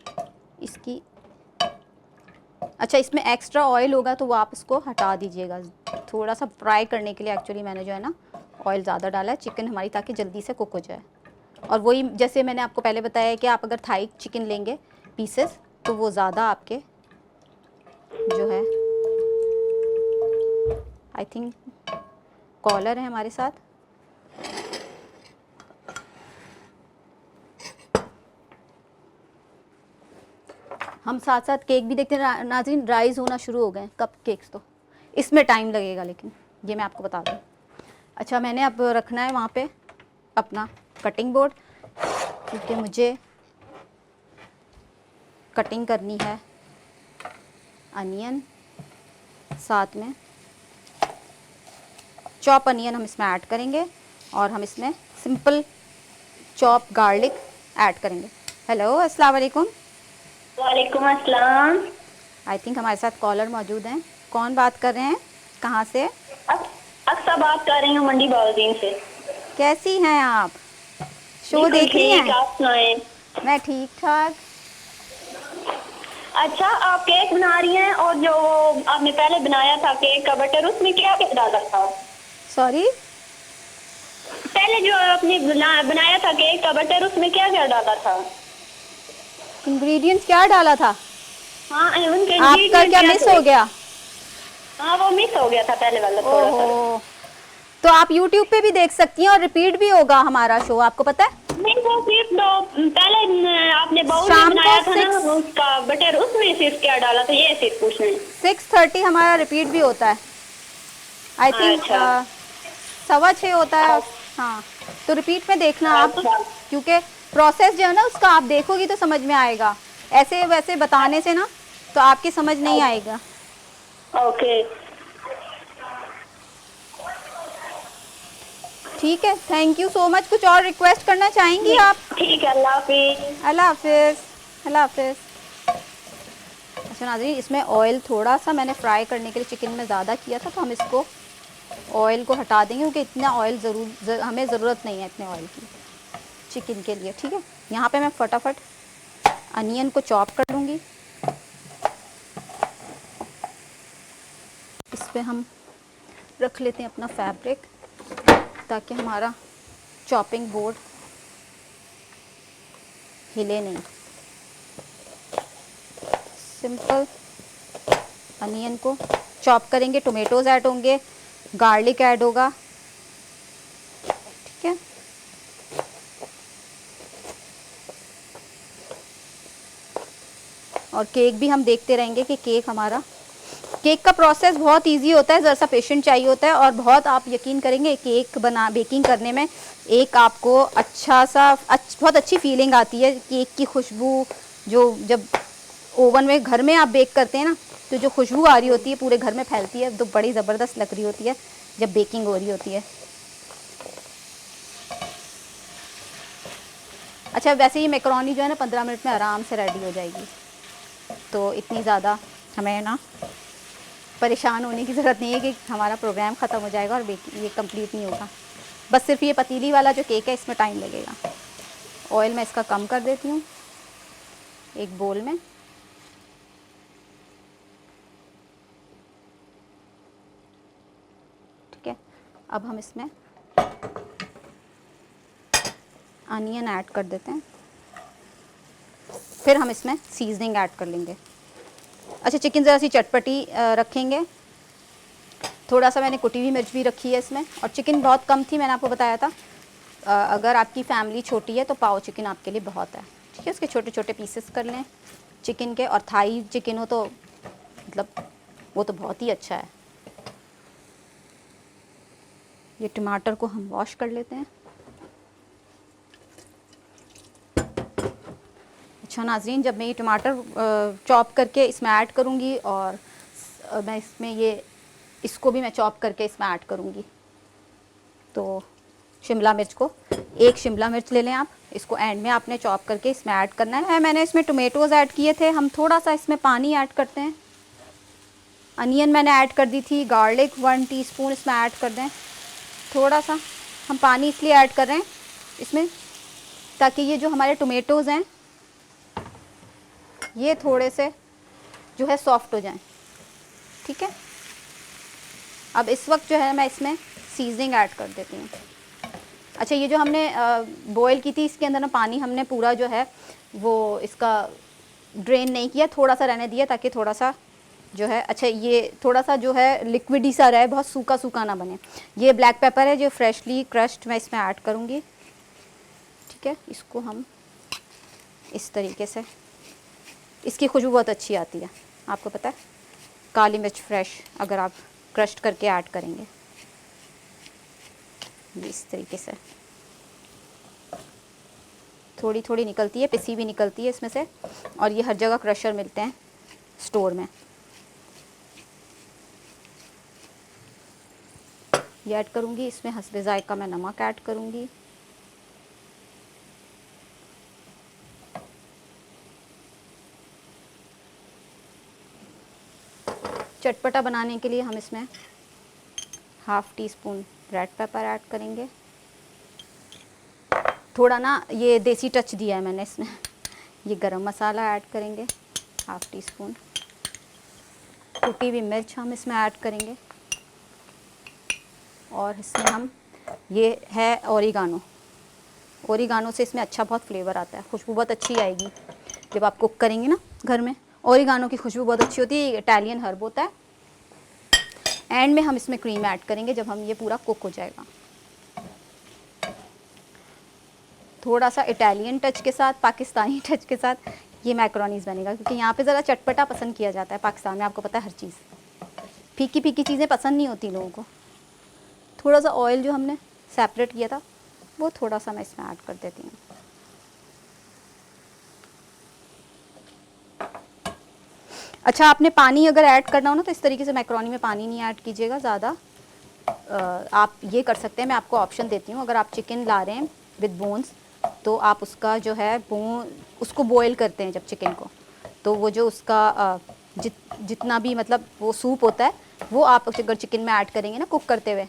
इसकी अच्छा, इसमें एक्स्ट्रा ऑयल होगा तो वो आप इसको हटा दीजिएगा। थोड़ा सा फ्राई करने के लिए एक्चुअली मैंने जो है ना ऑयल ज़्यादा डाला है चिकन हमारी, ताकि जल्दी से कुक हो जाए। और वही जैसे मैंने आपको पहले बताया है कि आप अगर थाई चिकन लेंगे पीसेस तो वो ज़्यादा आपके जो है, आई थिंक कॉलर है हमारे साथ। हम साथ साथ केक भी देखते हैं नाज़रीन, राइज होना शुरू हो गए कप केक्स, तो इसमें टाइम लगेगा, लेकिन ये मैं आपको बता दूँ। अच्छा, मैंने अब रखना है वहाँ पे अपना कटिंग बोर्ड, क्योंकि मुझे कटिंग करनी है अनियन, साथ में चॉप अनियन हम इसमें ऐड करेंगे, और हम इसमें सिंपल चॉप गार्लिक ऐड करेंगे। हेलो, अस्सलाम वालेकुम। वालेकुम अस्सलाम। आई थिंक हमारे साथ कॉलर मौजूद हैं। कौन बात कर रहे हैं, कहाँ से? अक्सा बात कर रही हूँ, मंडी बाउद्दीन से। कैसी हैं आप? शो देख रही हैं? आप सुनाएं। मैं ठीक ठाक। अच्छा, आप केक बना रही हैं, और जो आपने पहले बनाया था केक का बटर, उसमें क्या क्या डाला था? सॉरी, पहले जो आपने बनाया था केक का बटर, उसमें क्या क्या डाला था? इंग्रेडिएंट्स क्या डाला था? हाँ, उनके आपका क्या मिस हो गया? हाँ, वो मिस हो गया था पहले वाला थोड़ा सा। ओहो, तो आप YouTube पे भी देख सकती हैं और रिपीट भी होगा हमारा शो, आपको पता है? नहीं, वो सिर्फ दो पहले आपने बाउल में शाम बनाया को था ना उसका बटर, उसमें सिर्फ क्या डाला था, ये सिर्फ पूछना है। 6:30 हमारा रिपीट भी होता है, आई थिंक अच्छा। 6:15 होता है। हाँ, तो रिपीट में देखना आप, अच्छा। क्योंकि प्रोसेस जो है ना उसका आप देखोगी तो समझ में आएगा, ऐसे वैसे बताने से ना तो आपकी समझ नहीं आएगा। ओके, ठीक है, थैंक यू सो मच। कुछ और रिक्वेस्ट करना चाहेंगी आप? ठीक है, अल्लाह हाफिज। अल्लाह हाफिज़, अल्लाह हाफिज़। अच्छा नाज़रीन, इसमें ऑयल थोड़ा सा मैंने फ्राई करने के लिए चिकन में ज़्यादा किया था, तो हम इसको ऑयल को हटा देंगे, क्योंकि इतना ऑयल हमें ज़रूरत नहीं है इतने ऑयल की चिकन के लिए, ठीक है। यहाँ पे मैं फटाफट अनियन को चॉप कर लूँगी। इस पे हम रख लेते हैं अपना फैब्रिक, ताकि हमारा चॉपिंग बोर्ड हिले नहीं। सिंपल अनियन को चॉप करेंगे, टोमेटोज़ ऐड होंगे, गार्लिक ऐड होगा, ठीक है। और केक भी हम देखते रहेंगे कि केक हमारा, केक का प्रोसेस बहुत इजी होता है, ज़रा सा पेशेंट चाहिए होता है, और बहुत आप यकीन करेंगे केक बेकिंग करने में एक आपको बहुत अच्छी फीलिंग आती है। केक की खुशबू जो जब ओवन में घर में आप बेक करते हैं ना, तो जो खुशबू आ रही होती है पूरे घर में फैलती है, तो बड़ी ज़बरदस्त लग रही होती है जब बेकिंग हो रही होती है। अच्छा, वैसे ही मैकरोनी जो है ना 15 मिनट में आराम से रेडी हो जाएगी, तो इतनी ज़्यादा हमें ना परेशान होने की ज़रूरत नहीं है कि हमारा प्रोग्राम ख़त्म हो जाएगा और ये कंप्लीट नहीं होगा। बस सिर्फ ये पतीली वाला जो केक है इसमें टाइम लगेगा। ऑयल मैं इसका कम कर देती हूँ एक बोल में। ठीक है, अब हम इसमें अनियन ऐड कर देते हैं, फिर हम इसमें सीजनिंग ऐड कर लेंगे। अच्छा, चिकन ज़रा सी चटपटी रखेंगे, थोड़ा सा मैंने कुटी हुई मिर्च भी रखी है इसमें, और चिकन बहुत कम थी, मैंने आपको बताया था। अगर आपकी फैमिली छोटी है तो पाव चिकन आपके लिए बहुत है। ठीक है, उसके छोटे छोटे पीसेस कर लें चिकन के, और थाई चिकन हो तो मतलब वो तो बहुत ही अच्छा है। ये टमाटर को हम वॉश कर लेते हैं। अच्छा नाज़रीन, जब मैं ये टमाटर चॉप करके इसमें ऐड करूँगी, और मैं इसमें इसको भी मैं चॉप करके इसमें ऐड करूँगी। तो शिमला मिर्च को, एक शिमला मिर्च ले लें आप, इसको एंड में आपने चॉप करके इसमें ऐड करना है। मैंने इसमें टोमेटोज़ ऐड किए थे, हम थोड़ा सा इसमें पानी ऐड करते हैं। अनियन मैंने ऐड कर दी थी, गार्लिक 1 टीस्पून इसमें ऐड कर दें। थोड़ा सा हम पानी इसलिए ऐड कर रहे हैं इसमें ताकि ये जो हमारे टोमेटोज़ हैं ये थोड़े से जो है सॉफ्ट हो जाएं। ठीक है, अब इस वक्त जो है मैं इसमें सीजनिंग ऐड कर देती हूँ। अच्छा, ये जो हमने बॉईल की थी इसके अंदर ना पानी हमने पूरा जो है वो इसका ड्रेन नहीं किया, थोड़ा सा रहने दिया ताकि थोड़ा सा जो है, अच्छा ये थोड़ा सा जो है लिक्विडी सा रहे, बहुत सूखा सूखा ना बने। ये ब्लैक पेपर है जो फ्रेशली क्रश्ड मैं इसमें ऐड करूँगी। ठीक है, इसको हम इस तरीके से, इसकी खुशबू बहुत अच्छी आती है, आपको पता है। काली मिर्च फ्रेश अगर आप क्रश्ड करके ऐड करेंगे इस तरीके से, थोड़ी थोड़ी निकलती है, पिसी भी निकलती है इसमें से, और ये हर जगह क्रशर मिलते हैं स्टोर में। ये ऐड करूँगी इसमें, हस्बे जायका मैं नमक ऐड करूँगी। चटपटा बनाने के लिए हम इसमें 1/2 टीस्पून रेड पेपर ऐड करेंगे। थोड़ा ना ये देसी टच दिया है मैंने इसमें। ये गरम मसाला ऐड करेंगे 1/2 टीस्पून। कुटी हुई मिर्च हम इसमें ऐड करेंगे, और इसमें हम, ये है ओरिगानो। ओरिगानो से इसमें अच्छा बहुत फ्लेवर आता है, खुशबू बहुत अच्छी आएगी जब आप कुक करेंगे ना घर में। ओरिगानो की खुशबू बहुत अच्छी होती है, ये इटालियन हर्ब होता है। एंड में हम इसमें क्रीम ऐड करेंगे जब हम ये पूरा कुक हो जाएगा। थोड़ा सा इटालियन टच के साथ, पाकिस्तानी टच के साथ ये मैक्रोनीज़ बनेगा, क्योंकि यहाँ पे ज़रा चटपटा पसंद किया जाता है पाकिस्तान में, आपको पता है हर चीज़। फीकी फीकी चीज़ें पसंद नहीं होती लोगों को। थोड़ा सा ऑयल जो हमने सेपरेट किया था वो थोड़ा सा मैं इसमें ऐड कर देती हूँ। अच्छा, आपने पानी अगर ऐड करना हो ना तो इस तरीके से मैक्रोनी में पानी नहीं ऐड कीजिएगा ज़्यादा। आप ये कर सकते हैं, मैं आपको ऑप्शन देती हूँ। अगर आप चिकन ला रहे हैं विद बोन्स तो आप उसका जो है उसको बॉईल करते हैं जब चिकन को, तो वो जो उसका जितना भी मतलब वो सूप होता है वो आप अगर चिकन में ऐड करेंगे ना कुक करते हुए,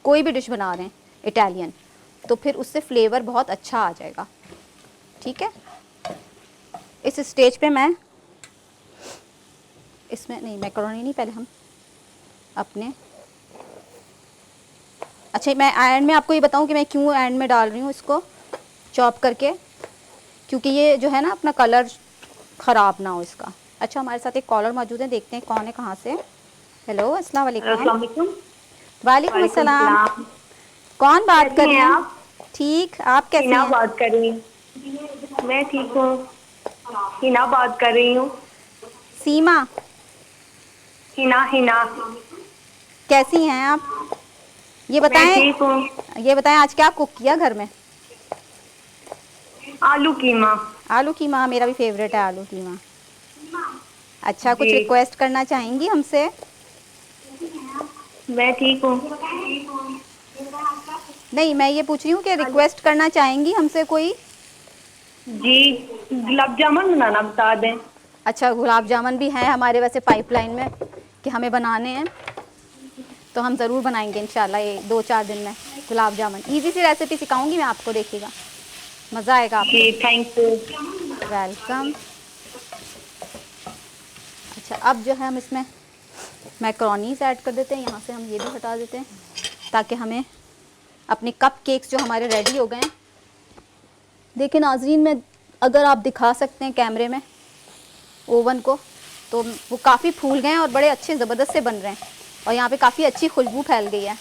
कोई भी डिश बना रहे हैं इटालियन, तो फिर उससे फ्लेवर बहुत अच्छा आ जाएगा। ठीक है, इस स्टेज पे मैं इसमें नहीं, मैकरोनी नहीं, पहले हम अपने, अच्छा मैं एंड में आपको ये बताऊं कि मैं क्यों एंड में डाल रही हूँ इसको चॉप करके, क्योंकि ये जो है ना अपना कलर ख़राब ना हो इसका। अच्छा, हमारे साथ एक कॉलर मौजूद है, देखते हैं कौन है, कहाँ से। हेलो, अस्सलाम वालेकुम। वालेकुम अस्सलाम। कौन बात कर रही हैं आप? ठीक, आप कैसी हैं? बात कर रही हूँ। मैं ठीक हूँ। हिना बात कर रही हूँ। सीमा? हिना। कैसी हैं आप? ये बताएं। मैं ठीक हूँ। ये बताएं आज क्या कुक किया घर में? आलू कीमा। आलू कीमा मेरा भी फेवरेट है, आलू कीमा। अच्छा, कुछ रिक्वेस्ट करना चाहेंगी हमसे? मैं ठीक हूँ। नहीं, मैं ये पूछ रही हूँ कि रिक्वेस्ट करना चाहेंगी हमसे कोई? जी, गुलाब जामुन बनाना बता दें। अच्छा, गुलाब जामुन भी हैं हमारे वैसे पाइपलाइन में कि हमें बनाने हैं, तो हम ज़रूर बनाएंगे इंशाल्लाह ये 2-4 दिन में गुलाब जामुन। इजी सी रेसिपी सिखाऊंगी मैं आपको, देखिएगा मज़ा आएगा आपको। जी, थैंक यू। वेलकम। अच्छा, अब जो है हम इसमें मैक्रोनीज़ ऐड कर देते हैं। यहाँ से हम ये भी हटा देते हैं ताकि हमें अपने कप केक्स जो हमारे रेडी हो गए हैं। देखिए नाजरीन, में अगर आप दिखा सकते हैं कैमरे में ओवन को, तो वो काफ़ी फूल गए हैं और बड़े अच्छे ज़बरदस्त से बन रहे हैं, और यहाँ पे काफ़ी अच्छी खुशबू फैल गई है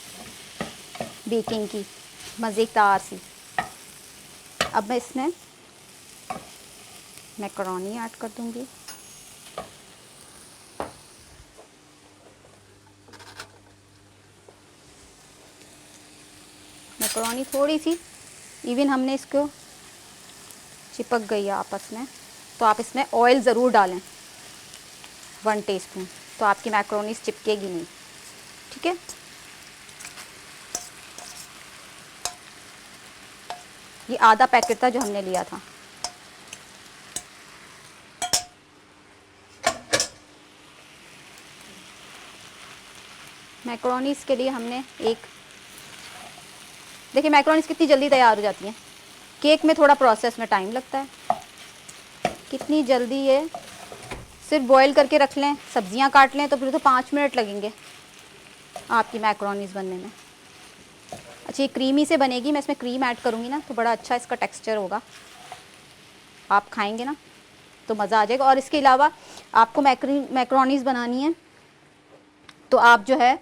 बेकिंग की, मज़ेदार सी। अब मैं इसमें मैकरोनी ऐड कर दूंगी। मैकरोनी थोड़ी सी इवन हमने इसको चिपक गई है आपस में, तो आप इसमें ऑयल ज़रूर डालें 1 टीस्पून, तो आपकी मैकरोनी चिपकेगी नहीं। ठीक है, ये आधा पैकेट था जो हमने लिया था। मैकरोनीज़ के लिए हमने देखिए मैकरोनीज़ कितनी जल्दी तैयार हो जाती हैं। केक में थोड़ा प्रोसेस में टाइम लगता है, कितनी जल्दी ये सिर्फ बॉईल करके रख लें, सब्जियां काट लें तो फिर तो 5 मिनट लगेंगे आपकी मैकरोनीज़ बनने में। अच्छा, ये क्रीमी से बनेगी, मैं इसमें क्रीम ऐड करूँगी ना तो बड़ा अच्छा इसका टेक्सचर होगा, आप खाएंगे ना तो मज़ा आ जाएगा। और इसके अलावा आपको मैकरोनीज़ बनानी है तो आप जो है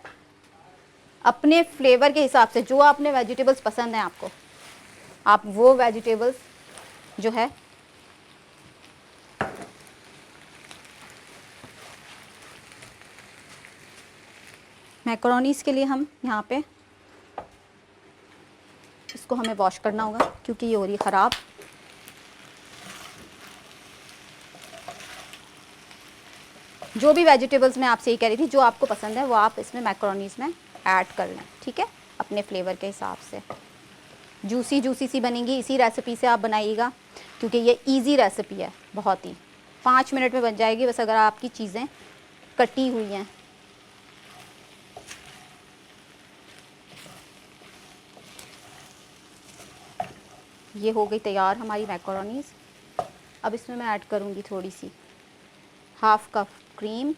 अपने फ्लेवर के हिसाब से, जो आपने वेजिटेबल्स पसंद हैं आपको, आप वो वेजिटेबल्स जो है मैकरोनीज़ के लिए हम यहाँ पे इसको हमें वॉश करना होगा क्योंकि ये हो रही है ख़राब। जो भी वेजिटेबल्स मैं आपसे ये कह रही थी, जो आपको पसंद है वो आप इसमें मैकरोनीज़ में ऐड कर लें। ठीक है, अपने फ्लेवर के हिसाब से। जूसी जूसी सी बनेगी, इसी रेसिपी से आप बनाइएगा क्योंकि ये इजी रेसिपी है बहुत ही, 5 मिनट में बन जाएगी बस अगर आपकी चीज़ें कटी हुई हैं। ये हो गई तैयार हमारी मैकरोनीज़। अब इसमें मैं ऐड करूँगी थोड़ी सी 1/2 कप क्रीम,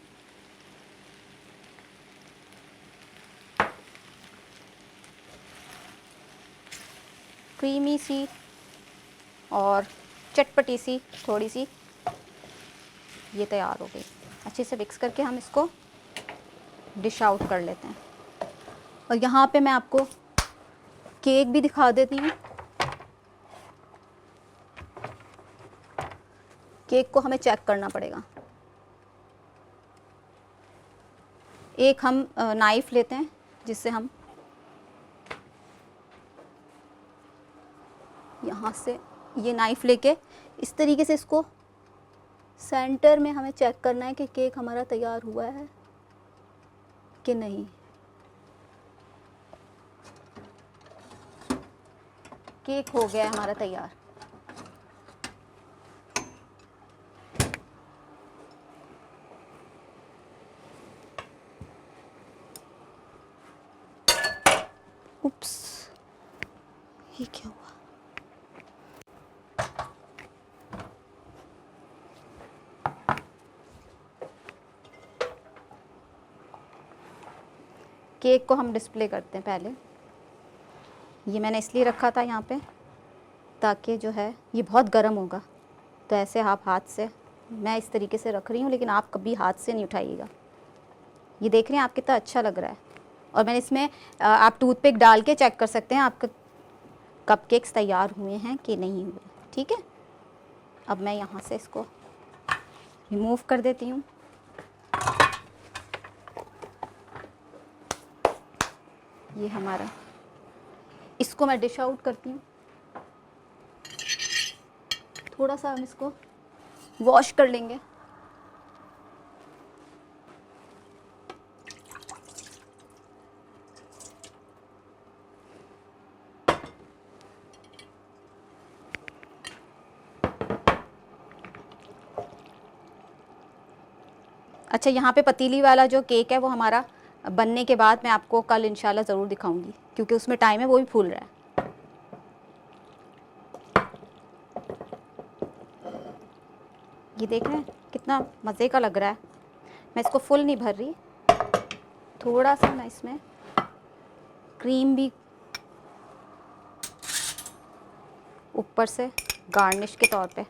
क्रीमी सी और चटपटी सी थोड़ी सी, ये तैयार हो गई। अच्छे से मिक्स करके हम इसको डिश आउट कर लेते हैं। और यहाँ पे मैं आपको केक भी दिखा देती हूँ। केक को हमें चेक करना पड़ेगा। एक हम नाइफ़ लेते हैं जिससे हम यहाँ से ये नाइफ़ लेके इस तरीके से इसको सेंटर में हमें चेक करना है कि केक हमारा तैयार हुआ है कि नहीं। केक हो गया है हमारा तैयार। उप्स, ये क्या हुआ? केक को हम डिस्प्ले करते हैं पहले। ये मैंने इसलिए रखा था यहाँ पे ताकि जो है ये बहुत गर्म होगा, तो ऐसे आप हाथ से, मैं इस तरीके से रख रही हूँ लेकिन आप कभी हाथ से नहीं उठाइएगा। ये देख रहे हैं आप कितना अच्छा लग रहा है। और मैंने इसमें आप टूथपिक डाल के चेक कर सकते हैं आपके कपकेक्स तैयार हुए हैं कि नहीं हुए। ठीक है, अब मैं यहाँ से इसको रिमूव कर देती हूँ। ये हमारा, इसको मैं डिश आउट करती हूँ। थोड़ा सा हम इसको वॉश कर लेंगे। अच्छा, यहाँ पे पतीली वाला जो केक है वो हमारा बनने के बाद मैं आपको कल इंशाल्लाह ज़रूर दिखाऊंगी क्योंकि उसमें टाइम है, वो भी फूल रहा है। ये देख रहे हैं कितना मज़े का लग रहा है। मैं इसको फुल नहीं भर रही, थोड़ा सा मैं इसमें क्रीम भी ऊपर से गार्निश के तौर पे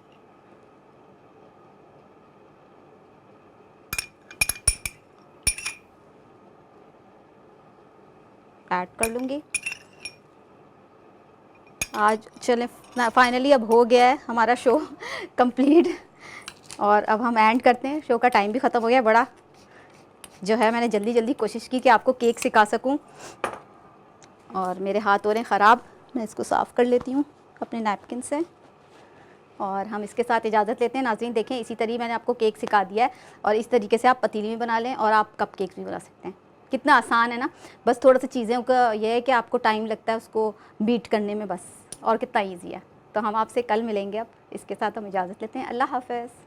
ऐड कर लूँगी। आज चलें फाइनली अब हो गया है हमारा शो कंप्लीट, और अब हम एंड करते हैं। शो का टाइम भी ख़त्म हो गया। बड़ा जो है मैंने जल्दी जल्दी कोशिश की कि आपको केक सिखा सकूं, और मेरे हाथ हो रहे हैं ख़राब। मैं इसको साफ़ कर लेती हूँ अपने नैपकिन से, और हम इसके साथ इजाज़त लेते हैं। नाज़रीन देखें, इसी तरीके मैंने आपको केक सिखा दिया है, और इस तरीके से आप पतीली में बना लें और आप कप केक्स भी बना सकते हैं। कितना आसान है ना। बस थोड़ा सा चीज़ों का ये है कि आपको टाइम लगता है उसको बीट करने में, बस, और कितना ईजी है। तो हम आपसे कल मिलेंगे। अब इसके साथ हम इजाज़त लेते हैं। अल्लाह हाफ़िज़।